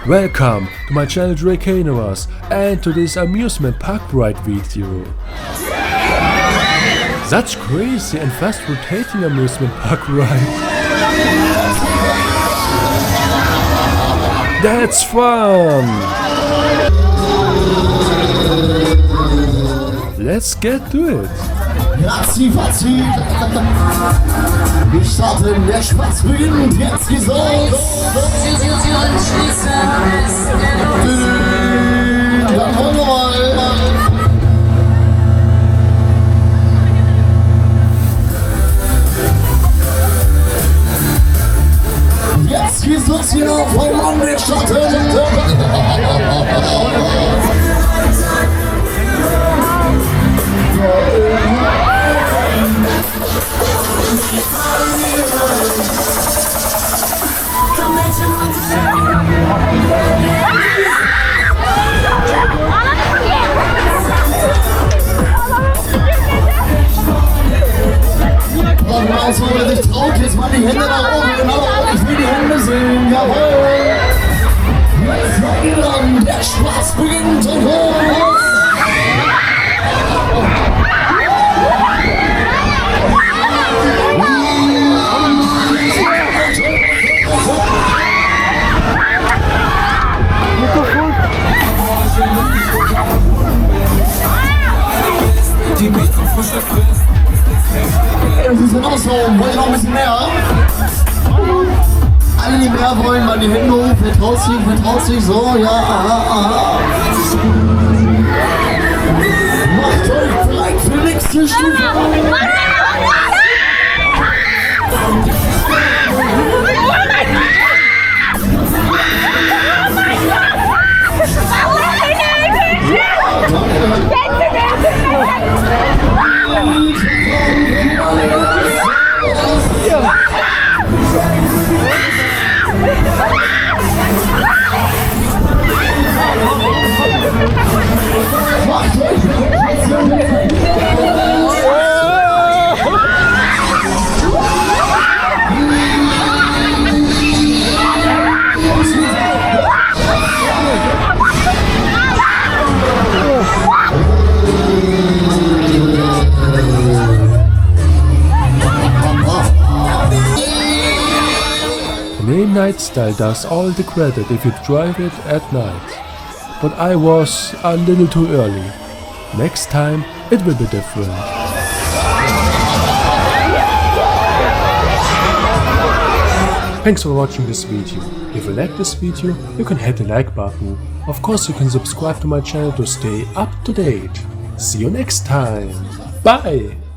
Welcome to my channel Drakonarus and to this amusement park ride video. Such crazy and fast rotating amusement park ride. That's fun! Let's get to it! Ratzi-Fatzi, wir starten, der Spaß beginnt, jetzt geht's los! Dann wollen wir mal! Jetzt geht's los hier vom Armbrecht starten! Also, wer sich traut, jetzt mal die Hände nach oben, genau, ich will die Hände sehen, jawohl! Jetzt mal dran, der Spaß beginnt und hoch! Das ist genau so, wollt ihr noch ein bisschen mehr? Alle, die mehr wollen, mal die Hände hoch, wer traut sich, so, ja, aha. Macht euch bereit für nächste Stufe. NightStyle does all the credit if you drive it at night. But I was a little too early. Next time it will be different. Thanks for watching this video. If you like this video, you can hit the like button. Of course you can subscribe to my channel to stay up to date. See you next time. Bye!